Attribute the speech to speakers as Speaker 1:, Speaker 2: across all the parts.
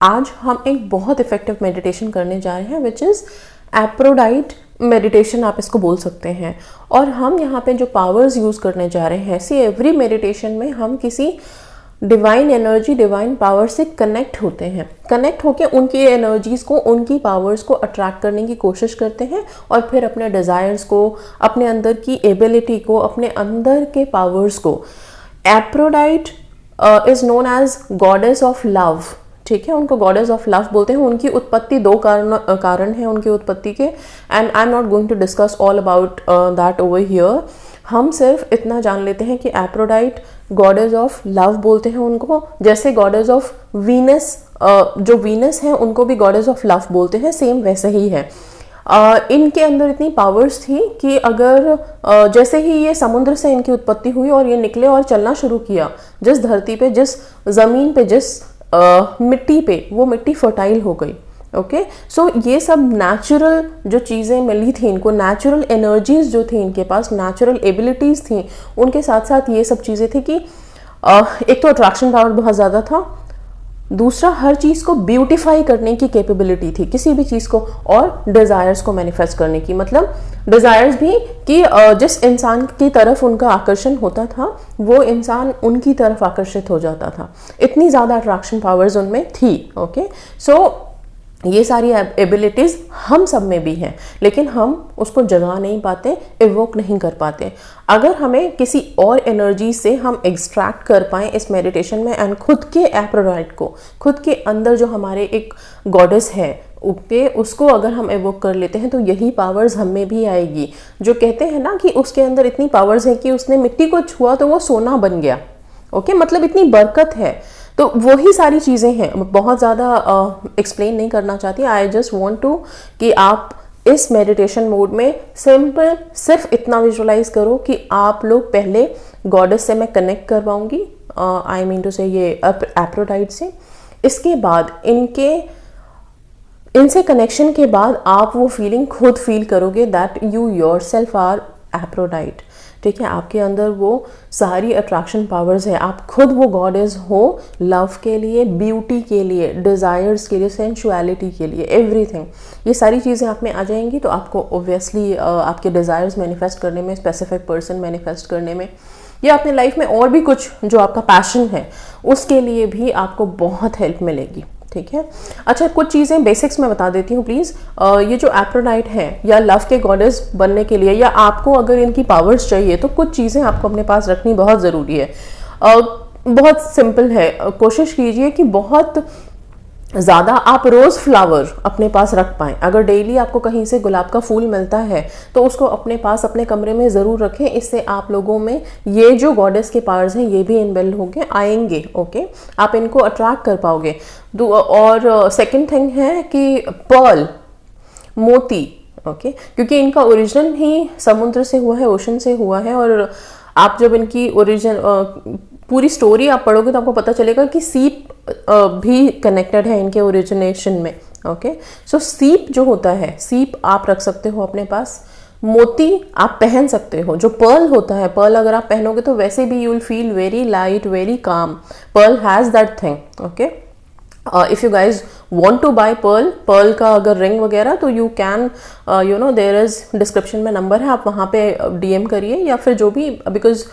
Speaker 1: आज हम एक बहुत इफेक्टिव मेडिटेशन करने जा रहे हैं विच इज़ एप्रोडाइट मेडिटेशन, आप इसको बोल सकते हैं। और हम यहाँ पे जो पावर्स यूज़ करने जा रहे हैं, सी एवरी मेडिटेशन में हम किसी डिवाइन एनर्जी, डिवाइन पावर से कनेक्ट होते हैं। कनेक्ट होके उनकी एनर्जीज़ को, उनकी पावर्स को अट्रैक्ट करने की कोशिश करते हैं और फिर अपने डिज़ायर्स को, अपने अंदर की एबिलिटी को, अपने अंदर के पावर्स को। Aphrodite is known as goddess of love, ठीक है, उनको गॉडेस ऑफ लव बोलते हैं। उनकी उत्पत्ति दो कारण है उनकी उत्पत्ति के, and I am not going to discuss all about that over here. हम सिर्फ इतना जान लेते हैं कि एप्रोडाइट गॉडेस ऑफ लव बोलते हैं उनको, जैसे गॉडेस ऑफ वीनस, जो वीनस है उनको भी गॉडेस ऑफ लव बोलते हैं, सेम वैसे ही है। इनके अंदर इतनी पावर्स थी कि अगर जैसे ही ये समुद्र से इनकी उत्पत्ति हुई और ये निकले और चलना शुरू किया, जिस धरती पे, जिस ज़मीन पे, जिस मिट्टी पे, वो मिट्टी फर्टाइल हो गई। ओके, सो ये सब नेचुरल जो चीज़ें मिली थी इनको, नेचुरल एनर्जीज जो थी इनके पास, नेचुरल एबिलिटीज़ थी, उनके साथ साथ ये सब चीज़ें थी कि एक तो अट्रैक्शन पावर बहुत ज़्यादा था, दूसरा हर चीज़ को ब्यूटिफाई करने की कैपेबिलिटी थी, किसी भी चीज़ को, और डिज़ायर्स को मैनिफेस्ट करने की। मतलब डिज़ायर्स भी कि जिस इंसान की तरफ उनका आकर्षण होता था वो इंसान उनकी तरफ आकर्षित हो जाता था। इतनी ज़्यादा अट्रैक्शन पावर्स उनमें थी। ओके, सो ये सारी एबिलिटीज़ हम सब में भी हैं, लेकिन हम उसको जगा नहीं पाते, इवोक नहीं कर पाते। अगर हमें किसी और एनर्जी से हम एक्सट्रैक्ट कर पाएँ इस मेडिटेशन में, एंड खुद के एप्रोडाइट को, खुद के अंदर जो हमारे एक गॉडेस है उगते, उसको अगर हम एवोक कर लेते हैं तो यही पावर्स हम में भी आएगी। जो कहते हैं ना कि उसके अंदर इतनी पावर्स है कि उसने मिट्टी को छुआ तो वो सोना बन गया। ओके, मतलब इतनी बरकत है। तो वही सारी चीज़ें हैं, बहुत ज़्यादा एक्सप्लेन नहीं करना चाहती। आई जस्ट वांट टू कि आप इस मेडिटेशन मोड में सिंपल सिर्फ इतना विजुअलाइज करो कि आप लोग पहले गॉडेस से मैं कनेक्ट कर पाऊंगी, आई मीन टू से ये एप्रोडाइट से। इसके बाद इनसे कनेक्शन के बाद आप वो फीलिंग खुद फील करोगे दैट यू योरसेल्फ आर एप्रोडाइट। ठीक है, आपके अंदर वो सारी अट्रैक्शन पावर्स है, आप खुद वो गॉडेस हो, लव के लिए, ब्यूटी के लिए, डिज़ायर्स के लिए, सेंशुअलिटी के लिए, एवरीथिंग। ये सारी चीज़ें आप में आ जाएंगी तो आपको ओब्वियसली आपके डिज़ायर्स मैनिफेस्ट करने में, स्पेसिफिक पर्सन मैनिफेस्ट करने में, या अपने लाइफ में और भी कुछ जो आपका पैशन है उसके लिए भी आपको बहुत हेल्प मिलेगी। ठीक है, अच्छा, कुछ चीज़ें बेसिक्स में बता देती हूँ प्लीज़। ये जो एप्रोडाइट है या लव के गॉडेस बनने के लिए, या आपको अगर इनकी पावर्स चाहिए, तो कुछ चीज़ें आपको अपने पास रखनी बहुत ज़रूरी है। बहुत सिंपल है, कोशिश कीजिए कि बहुत ज़्यादा आप रोज़ फ्लावर अपने पास रख पाएँ। अगर डेली आपको कहीं से गुलाब का फूल मिलता है तो उसको अपने पास अपने कमरे में ज़रूर रखें। इससे आप लोगों में ये जो गॉडेस के पावर्स हैं ये भी इनबिल्ड होंगे, आएंगे। ओके, आप इनको अट्रैक्ट कर पाओगे। और सेकंड थिंग है कि पर्ल, मोती। ओके, क्योंकि इनका ओरिजिन ही समुद्र से हुआ है, ओशन से हुआ है। और आप जब इनकी पूरी स्टोरी आप पढ़ोगे तो आपको पता चलेगा कि सीप भी कनेक्टेड है इनके ओरिजिनेशन में। ओके, सो सीप जो होता है, सीप आप रख सकते हो अपने पास। मोती आप पहन सकते हो। जो पर्ल होता है, पर्ल अगर आप पहनोगे तो वैसे भी you will feel very light, very calm. Pearl has that thing. Okay, if you guys want to buy pearl का अगर रिंग वगैरह, तो you can there is description में नंबर है, आप वहाँ पे DM करिए, या फिर जो भी, बिकॉज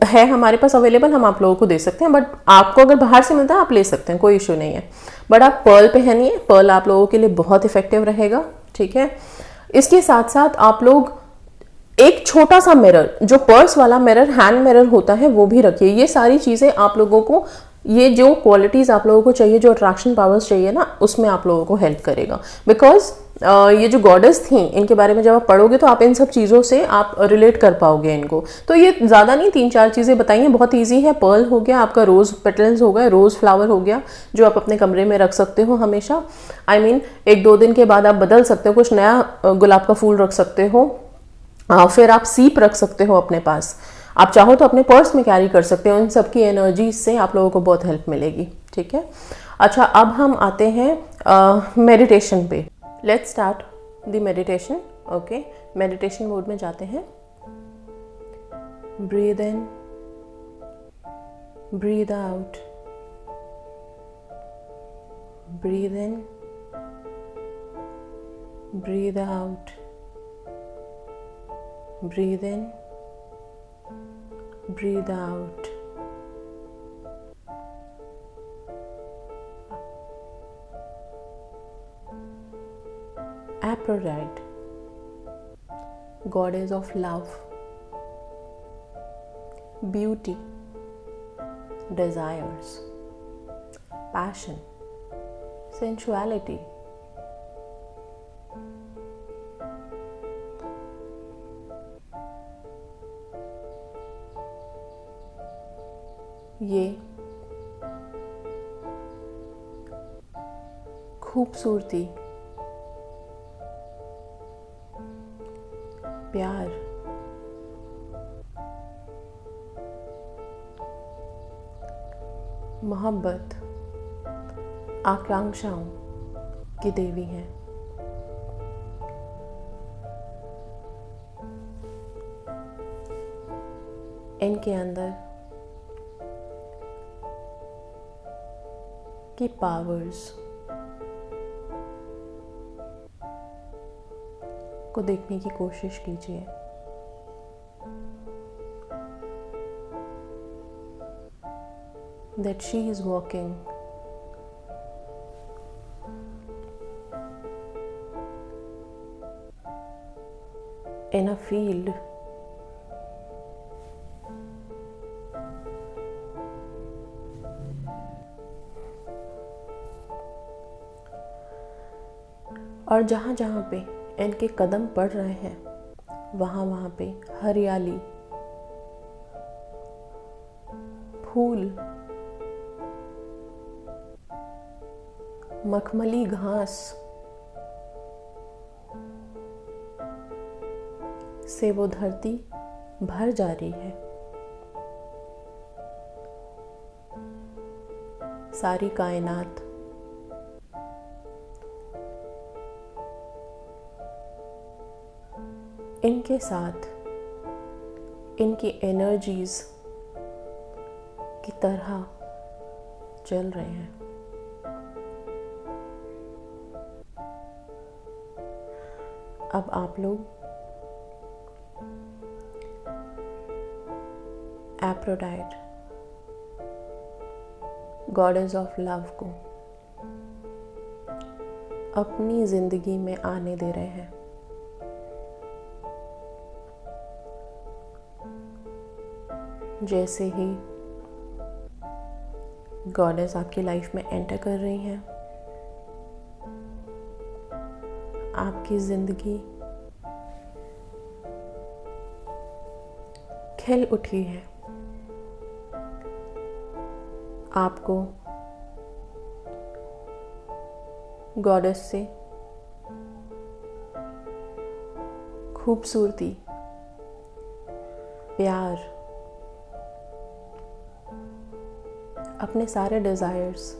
Speaker 1: है हमारे पास अवेलेबल, हम आप लोगों को दे सकते हैं। बट आपको अगर बाहर से मिलता है आप ले सकते हैं, कोई इशू नहीं है। बट आप पर्ल पहनिए, पर्ल आप लोगों के लिए बहुत इफेक्टिव रहेगा। ठीक है, इसके साथ साथ आप लोग एक छोटा सा मिरर, जो पर्स वाला मिरर, हैंड मिरर होता है, वो भी रखिए। ये सारी चीज़ें आप लोगों को, ये जो क्वालिटीज़ आप लोगों को चाहिए, जो अट्रैक्शन पावर्स चाहिए ना, उसमें आप लोगों को हेल्प करेगा। बिकॉज ये जो गॉडेस थी, इनके बारे में जब आप पढ़ोगे तो आप इन सब चीज़ों से आप रिलेट कर पाओगे इनको। तो ये ज़्यादा नहीं, 3-4 चीज़ें बताई हैं, बहुत ईजी है। पर्ल हो गया, आपका रोज़ पेटल्स हो गए, रोज़ फ्लावर हो गया, जो आप अपने कमरे में रख सकते हो हमेशा। आई मीन 1-2 दिन के बाद आप बदल सकते हो, कुछ नया गुलाब का फूल रख सकते हो। फिर आप सीप रख सकते हो अपने पास, आप चाहो तो अपने पर्स में कैरी कर सकते हो। इन सब की एनर्जी से आप लोगों को बहुत हेल्प मिलेगी। ठीक है, अच्छा, अब हम आते हैं मेडिटेशन पे। Let's start the meditation. Okay, meditation mode में जाते हैं। Breathe in, breathe out, Breathe in, breathe out. Breathe in, breathe out. Aphrodite, goddess of love, beauty, desires, passion, sensuality. ये खूबसूरती, प्यार, मोहब्बत, आकांक्षाओं की देवी हैं। इनके अंदर की पावर्स को देखने की कोशिश कीजिए। That she is walking in a field और जहाँ जहाँ पे इनके कदम पड़ रहे हैं वहाँ वहाँ पे हरियाली, फूल, मखमली घास से वो धरती भर जा रही है। सारी कायनात इनके साथ इनकी एनर्जीज की तरह चल रहे हैं। अब आप लोग एफ्रोडाइट, गॉडेस ऑफ लव को अपनी जिंदगी में आने दे रहे हैं। जैसे ही गॉडेस आपकी लाइफ में एंटर कर रही हैं, आपकी जिंदगी खिल उठी है। आपको गॉडेस से खूबसूरती, प्यार, अपने सारे डिजायर्स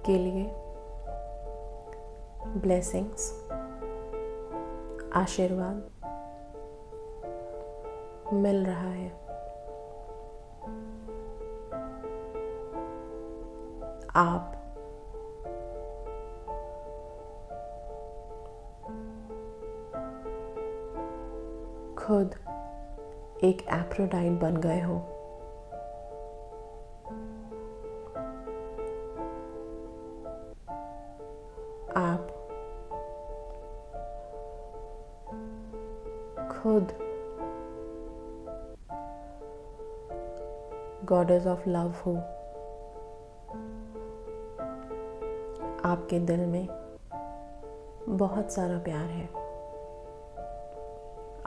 Speaker 1: के लिए ब्लेसिंग्स, आशीर्वाद मिल रहा है। आप खुद एक एफ्रोडाइट बन गए हो। आप खुद गॉडेस ऑफ लव हो। आपके दिल में बहुत सारा प्यार है।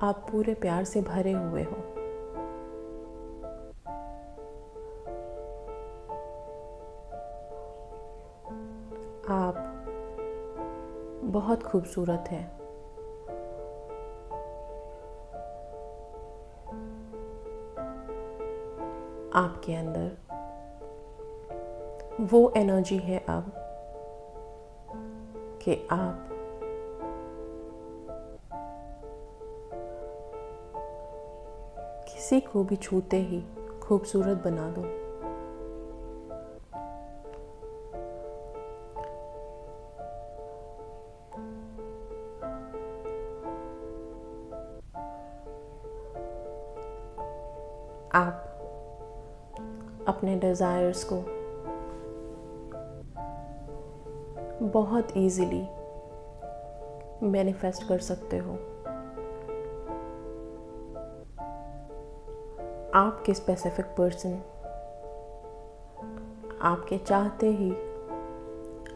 Speaker 1: आप पूरे प्यार से भरे हुए हो। आप बहुत खूबसूरत हैं। आपके अंदर वो एनर्जी है अब कि आप किसी को भी छूते ही खूबसूरत बना दो। अपने डिज़ायर्स को बहुत इजीली मैनिफेस्ट कर सकते हो। आपके स्पेसिफिक पर्सन आपके चाहते ही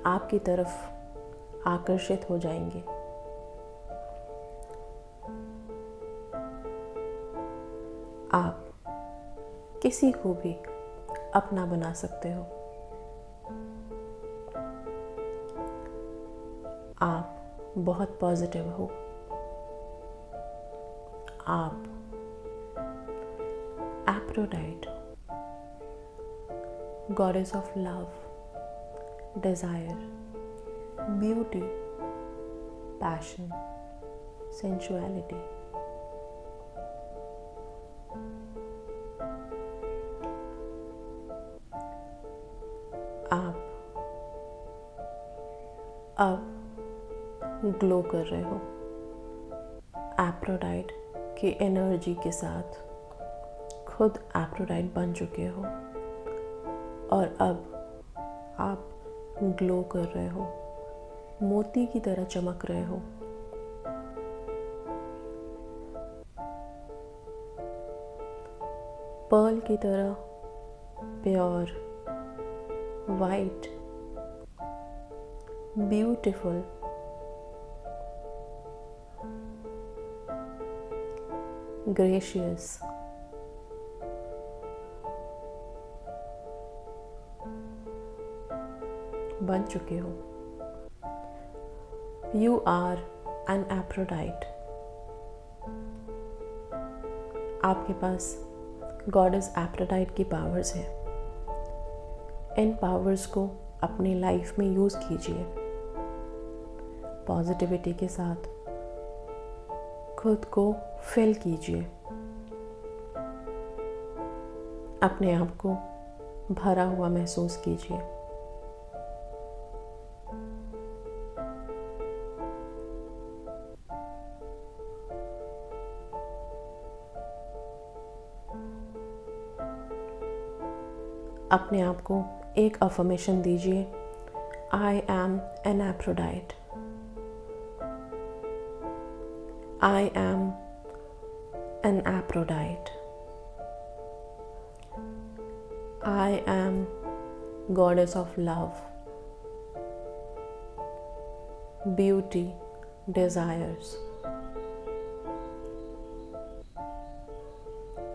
Speaker 1: आपकी तरफ आकर्षित हो जाएंगे। आप किसी को भी अपना बना सकते हो। आप बहुत पॉजिटिव हो। आप Aphrodite, goddess of love, desire, beauty, passion, sensuality, आप अब ग्लो कर रहे हो एफ्रोडाइट की एनर्जी के साथ। खुद एफ्रोडाइट बन चुके हो और अब आप ग्लो कर रहे हो, मोती की तरह चमक रहे हो। पर्ल की तरह प्योर, वाइट, ब्यूटीफुल, ग्रेशियस, बन चुके हो। You are an Aphrodite. आपके पास गॉडेस एफ्रोडाइट की पावर्स हैं। इन पावर्स को अपनी लाइफ में यूज़ कीजिए। पॉजिटिविटी के साथ खुद को फिल कीजिए। अपने आप को भरा हुआ महसूस कीजिए। अपने आप को एक अफर्मेशन दीजिए, I am an Aphrodite. I am an Aphrodite. I am goddess of love, beauty, desires.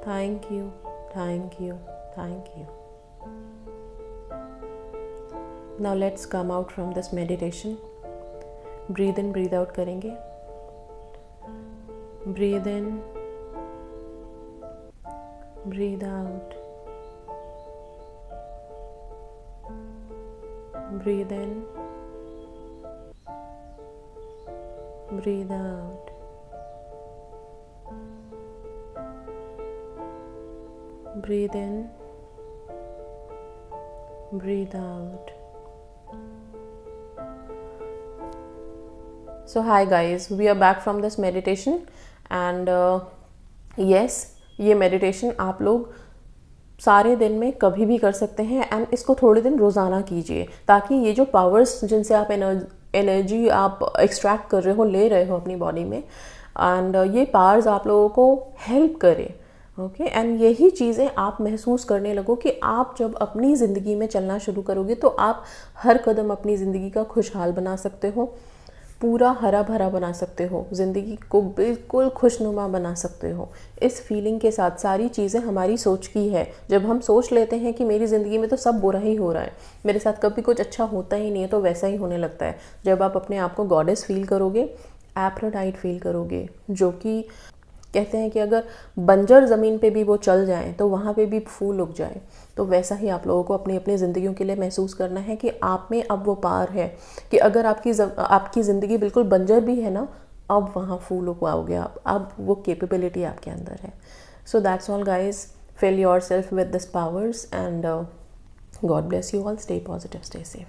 Speaker 1: Thank you, thank you, thank you. Now let's come out from this meditation. Breathe in, breathe out करेंगे. Breathe in, breathe out. Breathe in, breathe out. Breathe in, breathe out. So hi guys, we are back from this meditation. And yes, ये meditation आप लोग सारे दिन में कभी भी कर सकते हैं एंड इसको थोड़े दिन रोज़ाना कीजिए ताकि ये जो पावर्स जिनसे आप एनर्जी आप एक्सट्रैक्ट कर रहे हो, ले रहे हो अपनी बॉडी में, एंड ये पावर्स आप लोगों को हेल्प करें। ओके, एंड यही चीज़ें आप महसूस करने लगो कि आप जब अपनी ज़िंदगी में चलना शुरू करोगे तो आप हर कदम अपनी ज़िंदगी का खुशहाल बना सकते हो, पूरा हरा भरा बना सकते हो, ज़िंदगी को बिल्कुल खुशनुमा बना सकते हो। इस फीलिंग के साथ सारी चीज़ें हमारी सोच की है। जब हम सोच लेते हैं कि मेरी ज़िंदगी में तो सब बुरा ही हो रहा है, मेरे साथ कभी कुछ अच्छा होता ही नहीं है, तो वैसा ही होने लगता है। जब आप अपने आप को गॉडेस फील करोगे, एफ्रोडाइट फील करोगे, जो कि कहते हैं कि अगर बंजर ज़मीन पे भी वो चल जाए तो वहाँ पे भी फूल उग जाए, तो वैसा ही आप लोगों को अपनी अपनी ज़िंदगियों के लिए महसूस करना है कि आप में अब वो पार है कि अगर आपकी ज़िंदगी बिल्कुल बंजर भी है ना, अब वहाँ फूल उगाओगे आप, अब वो कैपेबिलिटी आपके अंदर है। So that's all guys, fill yourself with this powers and God bless you all, stay positive, stay safe.